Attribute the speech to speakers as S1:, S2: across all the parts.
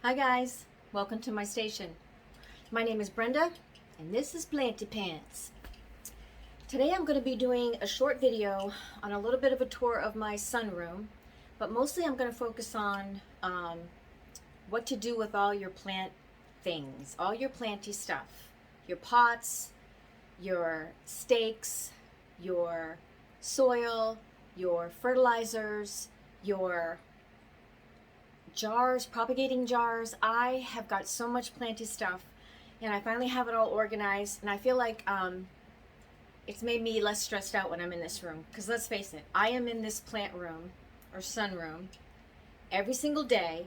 S1: Hi guys, welcome to my station. My name is Brenda and this is Planty Pants. Today I'm going to be doing a short video on a little bit of a tour of my sunroom, but mostly I'm going to focus on what to do with all your plant things, all your planty stuff, your pots, your stakes, your soil, your fertilizers, your jars, propagating jars. I have got so much planty stuff and I finally have it all organized, and I feel like it's made me less stressed out when I'm in this room, because let's face it, I am in this plant room or sunroom every single day,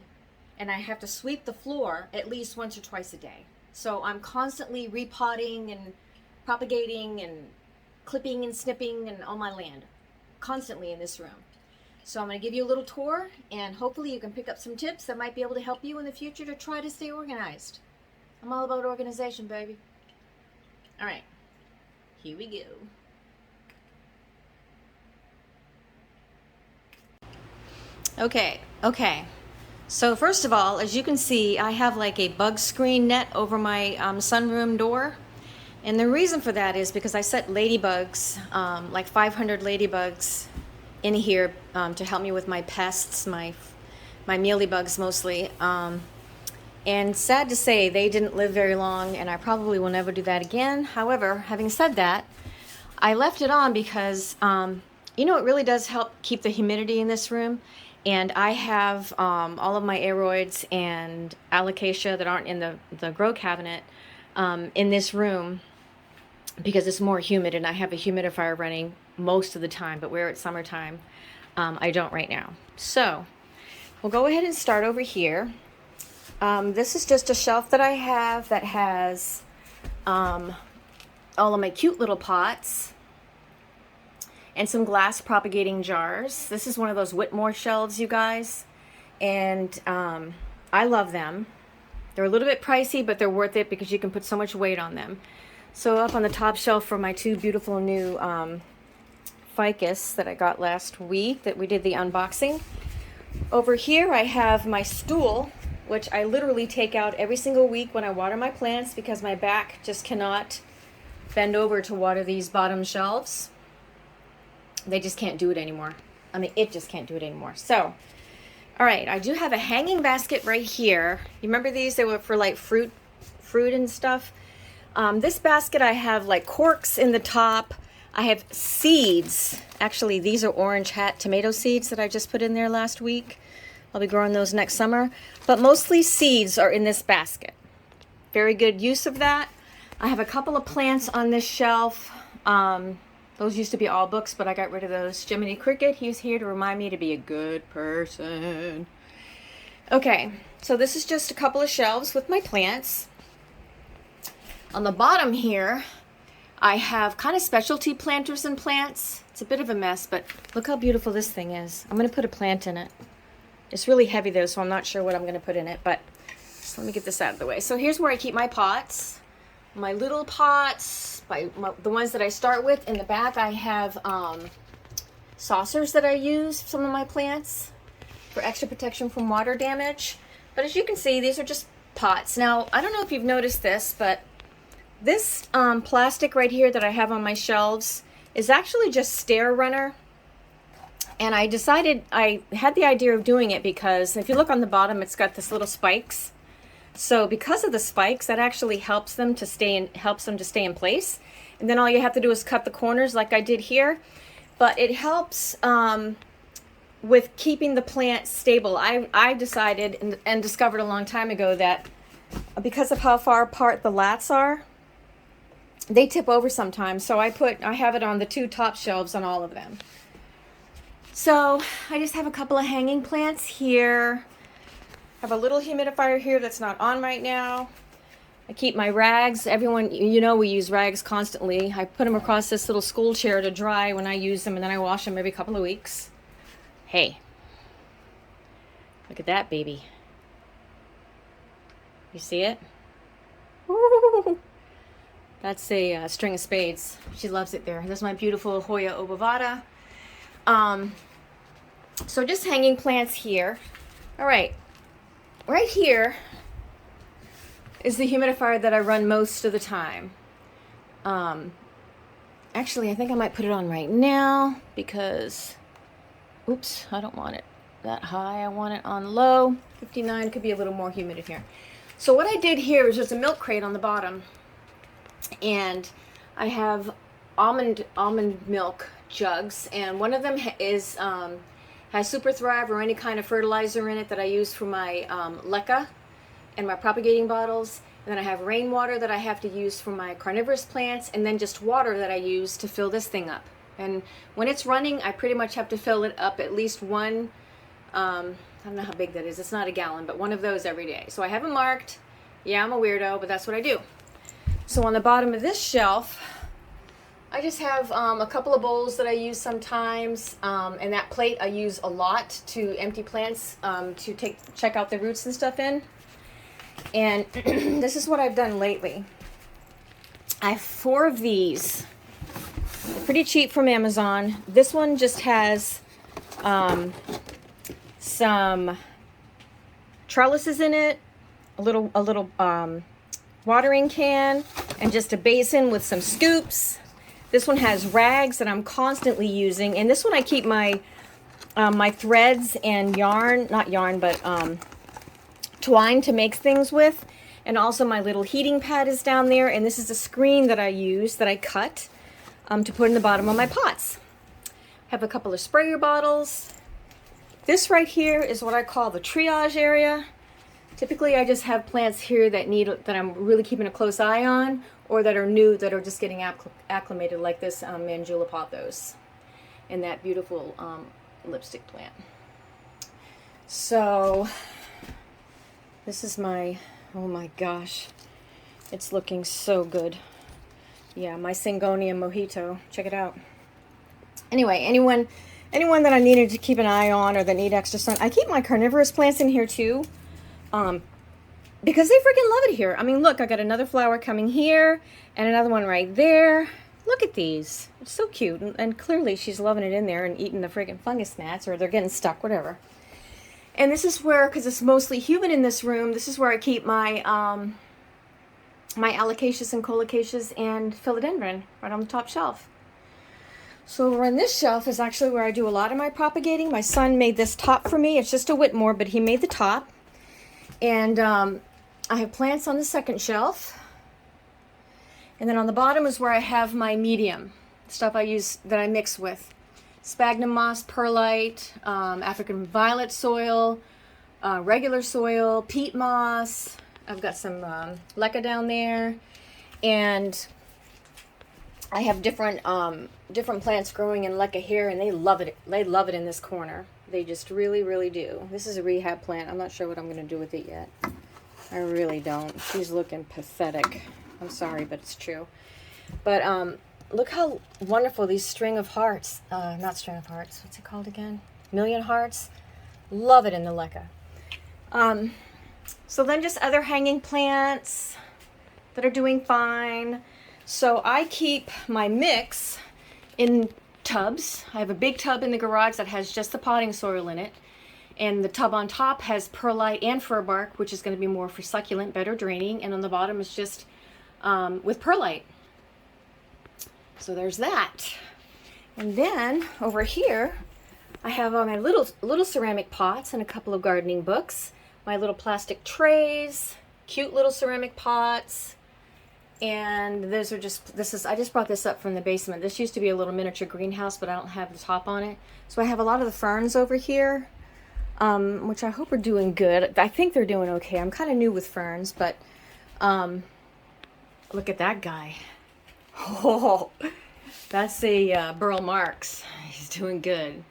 S1: and I have to sweep the floor at least once or twice a day. So I'm constantly repotting and propagating and clipping and snipping and on my land, constantly in this room. So I'm going to give you a little tour, and hopefully you can pick up some tips that might be able to help you in the future to try to stay organized. I'm all about organization, baby. All right, here we go. Okay. So first of all, as you can see, I have like a bug screen net over my sunroom door. And the reason for that is because I set ladybugs, like 500 ladybugs in here to help me with my pests, my mealybugs mostly. And sad to say, they didn't live very long, and I probably will never do that again. However, having said that, I left it on because, you know, it really does help keep the humidity in this room. And I have all of my aeroids and alocasia that aren't in the grow cabinet in this room because it's more humid, and I have a humidifier running most of the time, but where it's summertime, I don't right now. So we'll go ahead and start over here. This is just a shelf that I have that has all of my cute little pots and some glass propagating jars. This is one of those Whitmore shelves, you guys, and I love them. They're a little bit pricey, but they're worth it because you can put so much weight on them. So up on the top shelf for my two beautiful new ficus that I got last week that we did the unboxing. Over here I have my stool, which I literally take out every single week when I water my plants because my back just cannot bend over to water these bottom shelves. They just can't do it anymore. I mean, it just can't do it anymore. So, all right, I do have a hanging basket right here. You remember these? They were for like fruit and stuff. This basket, I have like corks in the top. I have seeds. Actually, these are orange hat tomato seeds that I just put in there last week. I'll be growing those next summer. But mostly seeds are in this basket. Very good use of that. I have a couple of plants on this shelf. Those used to be all books, but I got rid of those. Jiminy Cricket, he's here to remind me to be a good person. Okay, so this is just a couple of shelves with my plants. On the bottom here, I have kind of specialty planters and plants. It's a bit of a mess, but look how beautiful this thing is. I'm going to put a plant in it. It's really heavy though, so I'm not sure what I'm going to put in it, but let me get this out of the way. So here's where I keep my pots. My little pots, the ones that I start with. In the back I have saucers that I use for some of my plants for extra protection from water damage. But as you can see, these are just pots. Now, I don't know if you've noticed this, but this plastic right here that I have on my shelves is actually just stair runner. And I decided, I had the idea of doing it because if you look on the bottom, it's got this little spikes. So because of the spikes, that actually helps them to stay in place. And then all you have to do is cut the corners like I did here. But it helps with keeping the plant stable. I decided and discovered a long time ago that because of how far apart the lats are, they tip over sometimes. So I have it on the two top shelves on all of them. So I just have a couple of hanging plants here. I have a little humidifier here that's not on right now. I keep my rags. Everyone, you know, we use rags constantly. I put them across this little school chair to dry when I use them, and then I wash them every couple of weeks. Hey, look at that baby. You see it? Woo! That's a string of spades. She loves it there. There's my beautiful Hoya obovata. So just hanging plants here. All right, right here is the humidifier that I run most of the time. Actually, I think I might put it on right now because, oops, I don't want it that high. I want it on low. 59 could be a little more humid in here. So what I did here is just a milk crate on the bottom, and I have almond milk jugs, and one of them is has Super Thrive or any kind of fertilizer in it that I use for my leca and my propagating bottles. And then I have rainwater that I have to use for my carnivorous plants, and then just water that I use to fill this thing up. And when it's running, I pretty much have to fill it up at least one, I don't know how big that is, it's not a gallon, but one of those every day. So I have it marked. Yeah, I'm a weirdo, but that's what I do. So on the bottom of this shelf, I just have a couple of bowls that I use sometimes, and that plate I use a lot to empty plants, to check out the roots and stuff in. And this is what I've done lately. I have 4 of these. They're pretty cheap from Amazon. This one just has some trellises in it, a little watering can, and just a basin with some scoops. This one has rags that I'm constantly using, and this one I keep my my threads and yarn, not yarn, but twine to make things with. And also my little heating pad is down there, and this is a screen that I use, that I cut to put in the bottom of my pots. Have a couple of sprayer bottles. This right here is what I call the triage area. Typically I just have plants here that I'm really keeping a close eye on, or that are new, that are just getting acclimated, like this Mandula pothos and that beautiful lipstick plant. So this is my, oh my gosh, it's looking so good. Yeah, my Syngonium mojito. Check it out. Anyway, anyone that I needed to keep an eye on or that need extra sun. I keep my carnivorous plants in here too, because they freaking love it here. I mean, look, I got another flower coming here and another one right there. Look at these. It's so cute. And clearly she's loving it in there and eating the friggin' fungus gnats, or they're getting stuck, whatever. And this is where, because it's mostly humid in this room, this is where I keep my my alocasias and colocacias and philodendron, right on the top shelf. So over on this shelf is actually where I do a lot of my propagating. My son made this top for me. It's just a Whitmore, but he made the top. And I have plants on the second shelf. And then on the bottom is where I have my medium, stuff I use that I mix with. Sphagnum moss, perlite, African violet soil, regular soil, peat moss. I've got some leca down there, and I have different plants growing in leca here, and they love it. They love it in this corner. They just really, really do. This is a rehab plant. I'm not sure what I'm going to do with it yet. I really don't. She's looking pathetic. I'm sorry, but it's true. But look how wonderful these string of hearts, not string of hearts, what's it called again? Million hearts. Love it in the leca. So then just other hanging plants that are doing fine. So I keep my mix in tubs. I have a big tub in the garage that has just the potting soil in it. And the tub on top has perlite and fir bark, which is going to be more for succulent, better draining. And on the bottom is just with perlite. So there's that. And then over here, I have my little ceramic pots and a couple of gardening books. My little plastic trays, cute little ceramic pots. And those are just, I just brought this up from the basement. This used to be a little miniature greenhouse, but I don't have the top on it. So I have a lot of the ferns over here, which I hope are doing good. I think they're doing okay. I'm kind of new with ferns, but look at that guy. Oh, that's a Burl Marx. He's doing good.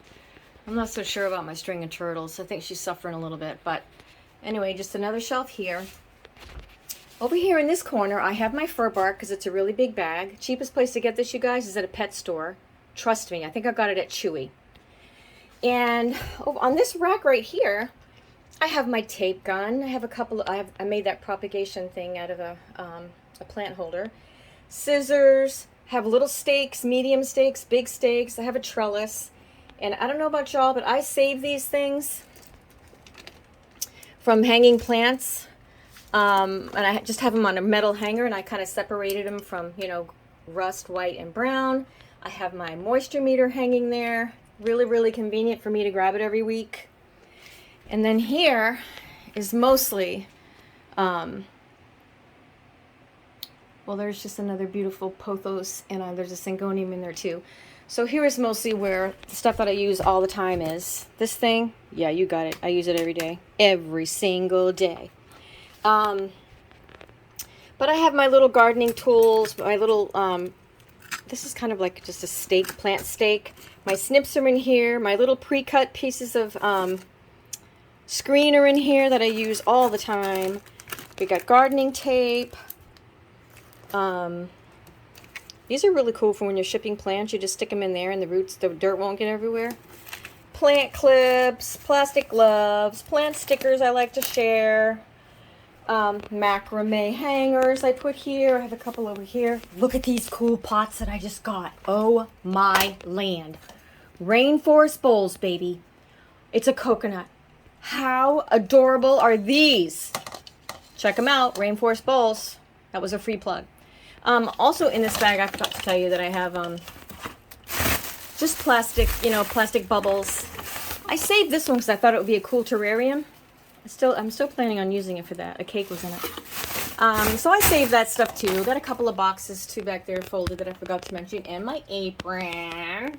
S1: I'm not so sure about my string of turtles. I think she's suffering a little bit, but anyway, just another shelf here. Over here in this corner, I have my fir bark because it's a really big bag. Cheapest place to get this, you guys, is at a pet store. Trust me, I think I got it at Chewy. And on this rack right here, I have my tape gun. I have a couple. I made that propagation thing out of a plant holder. Scissors. Have little stakes, medium stakes, big stakes. I have a trellis. And I don't know about y'all, but I save these things from hanging plants. And I just have them on a metal hanger, and I kind of separated them from, you know, rust, white, and brown. I have my moisture meter hanging there. Really, really convenient for me to grab it every week. And then here is mostly, well, there's just another beautiful pothos, and there's a syngonium in there too. So here is mostly where the stuff that I use all the time is. This thing, yeah, you got it. I use it every day. Every single day. But I have my little gardening tools, my little, this is kind of like just a stake, plant stake. My snips are in here. My little pre-cut pieces of screen are in here that I use all the time. We got gardening tape. These are really cool for when you're shipping plants. You just stick them in there and the roots, the dirt won't get everywhere. Plant clips, plastic gloves, plant stickers I like to share. Macrame hangers I put here. I have a couple over here. Look at these cool pots that I just got. Oh my land. Rainforest bowls, baby. It's a coconut. How adorable are these? Check them out. Rainforest bowls. That was a free plug. Also in this bag, I forgot to tell you that I have just plastic, you know, plastic bubbles. I saved this one because I thought it would be a cool terrarium. I'm still planning on using it for that. A cake was in it. So I saved that stuff too. Got a couple of boxes too back there folded that I forgot to mention, and my apron.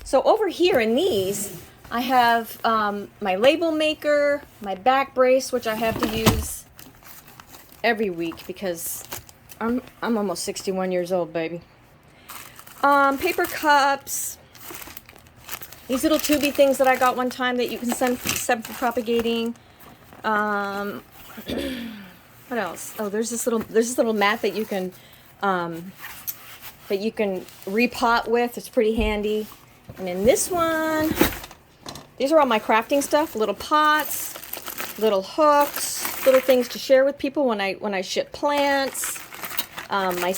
S1: So over here in these, I have my label maker, my back brace, which I have to use every week because I'm almost 61 years old, baby. Paper cups. These little tubey things that I got one time that you can send for propagating. What else? Oh, there's this little mat that you can repot with. It's pretty handy. And then this one, these are all my crafting stuff. Little pots, little hooks, little things to share with people when I ship plants. My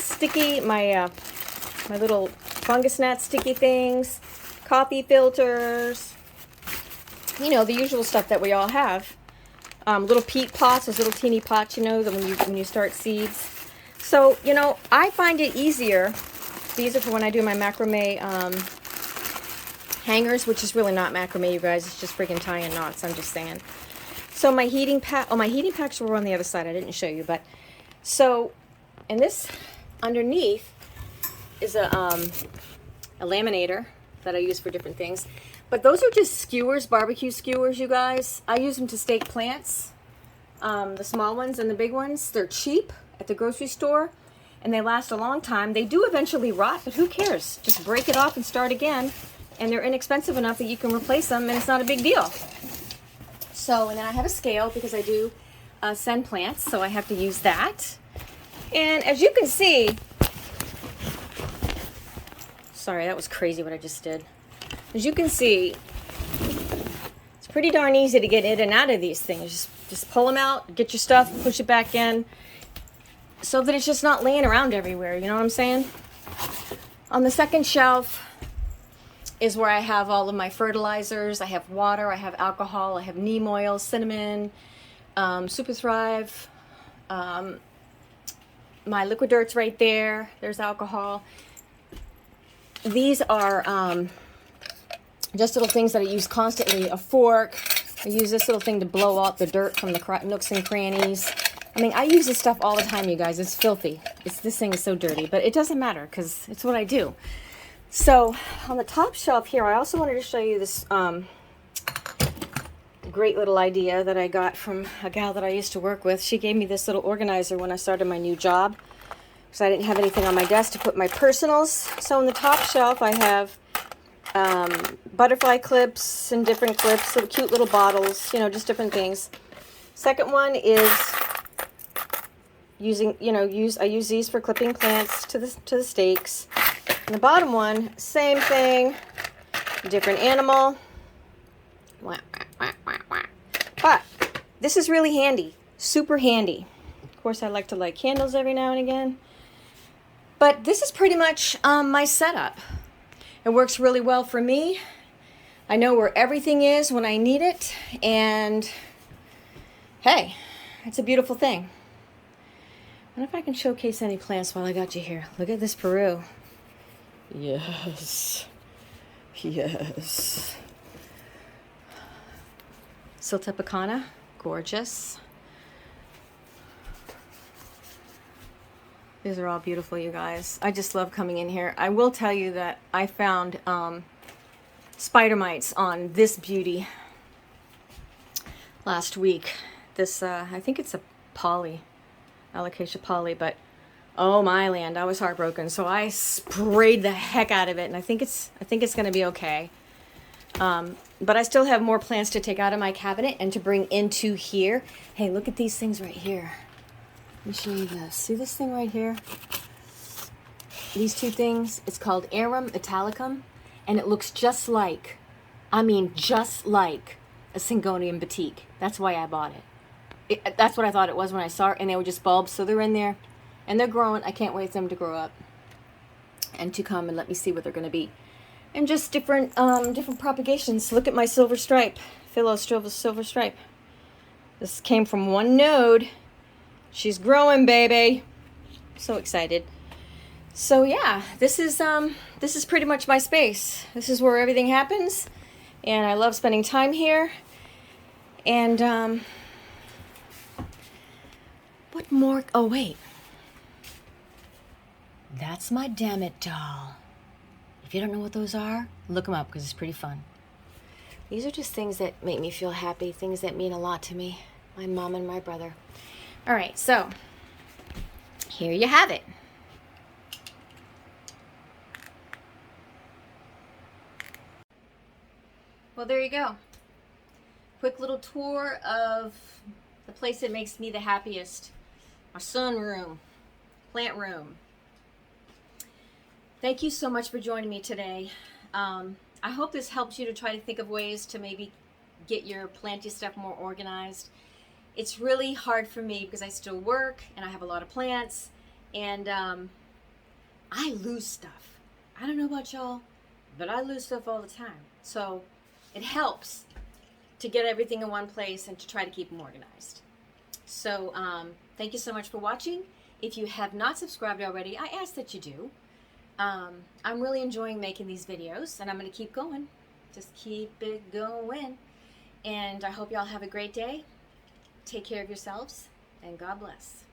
S1: little fungus gnat sticky things. Coffee filters, you know, the usual stuff that we all have. Little peat pots, those little teeny pots, you know, that when you start seeds. So, you know, I find it easier. These are for when I do my macrame hangers, which is really not macrame, you guys. It's just freaking tying knots, I'm just saying. So my heating pack, my heating packs were on the other side. I didn't show you, but so, and this underneath is a laminator that I use for different things. But those are just skewers, barbecue skewers, you guys. I use them to stake plants. The small ones and the big ones. They're cheap at the grocery store, and they last a long time. They do eventually rot, but who cares? Just break it off and start again. And they're inexpensive enough that you can replace them, and it's not a big deal. So, and then I have a scale because I do send plants, so I have to use that. And as you can see, sorry, that was crazy what I just did. As you can see, it's pretty darn easy to get in and out of these things. Just pull them out, get your stuff, push it back in, so that it's just not laying around everywhere, you know what I'm saying? On the second shelf is where I have all of my fertilizers. I have water, I have alcohol, I have neem oil, cinnamon, Super Thrive. My liquid dirt's right there. There's alcohol. These are just little things that I use constantly. A fork. I use this little thing to blow out the dirt from the nooks and crannies. I mean, I use this stuff all the time, you guys. It's filthy. This thing is so dirty, but it doesn't matter because it's what I do. So on the top shelf here, I also wanted to show you this great little idea that I got from a gal that I used to work with. She gave me this little organizer when I started my new job, because I didn't have anything on my desk to put my personals. So on the top shelf I have butterfly clips and different clips, little cute little bottles, you know, just different things. Second one is using, you know, I use these for clipping plants to the stakes. And the bottom one, same thing, different animal. But this is really handy, super handy. Of course, I like to light candles every now and again. But this is pretty much my setup. It works really well for me. I know where everything is when I need it. And hey, It's a beautiful thing. I wonder if I can showcase any plants while I got you here. Look at this Peru. Yes. Yes. Siltepecana, gorgeous. These are all beautiful, you guys. I just love coming in here. I will tell you that I found spider mites on this beauty last week. This, I think it's a alocasia poly, but oh my land, I was heartbroken. So I sprayed the heck out of it, and I think it's going to be okay. But I still have more plants to take out of my cabinet and to bring into here. Hey, look at these things right here. Let me show you this. See this thing right here? These two things. It's called Arum italicum, and it looks just like, I mean, just like a Syngonium batik. That's why I bought it. That's what I thought it was when I saw it, and they were just bulbs. So they're in there, and they're growing. I can't wait for them to grow up and to come and let me see what they're going to be. And just different propagations. Look at my silver stripe, Philo silver stripe. This came from one node. She's growing, baby. So excited. So yeah, this is pretty much my space. This is where everything happens, and I love spending time here. And what more? Oh wait, that's my Damn It doll. If you don't know what those are, look them up because it's pretty fun. These are just things that make me feel happy, things that mean a lot to me. My mom and my brother. All right, so here you have it. Well, there you go. Quick little tour of the place that makes me the happiest. My sunroom, plant room. Thank you so much for joining me today. I hope this helps you to try to think of ways to maybe get your planty stuff more organized. It's really hard for me because I still work and I have a lot of plants, and I lose stuff. I don't know about y'all, but I lose stuff all the time. So it helps to get everything in one place and to try to keep them organized. So thank you so much for watching. If you have not subscribed already, I ask that you do. I'm really enjoying making these videos, and I'm going to keep going. Just keep it going. And I hope y'all have a great day. Take care of yourselves, and God bless.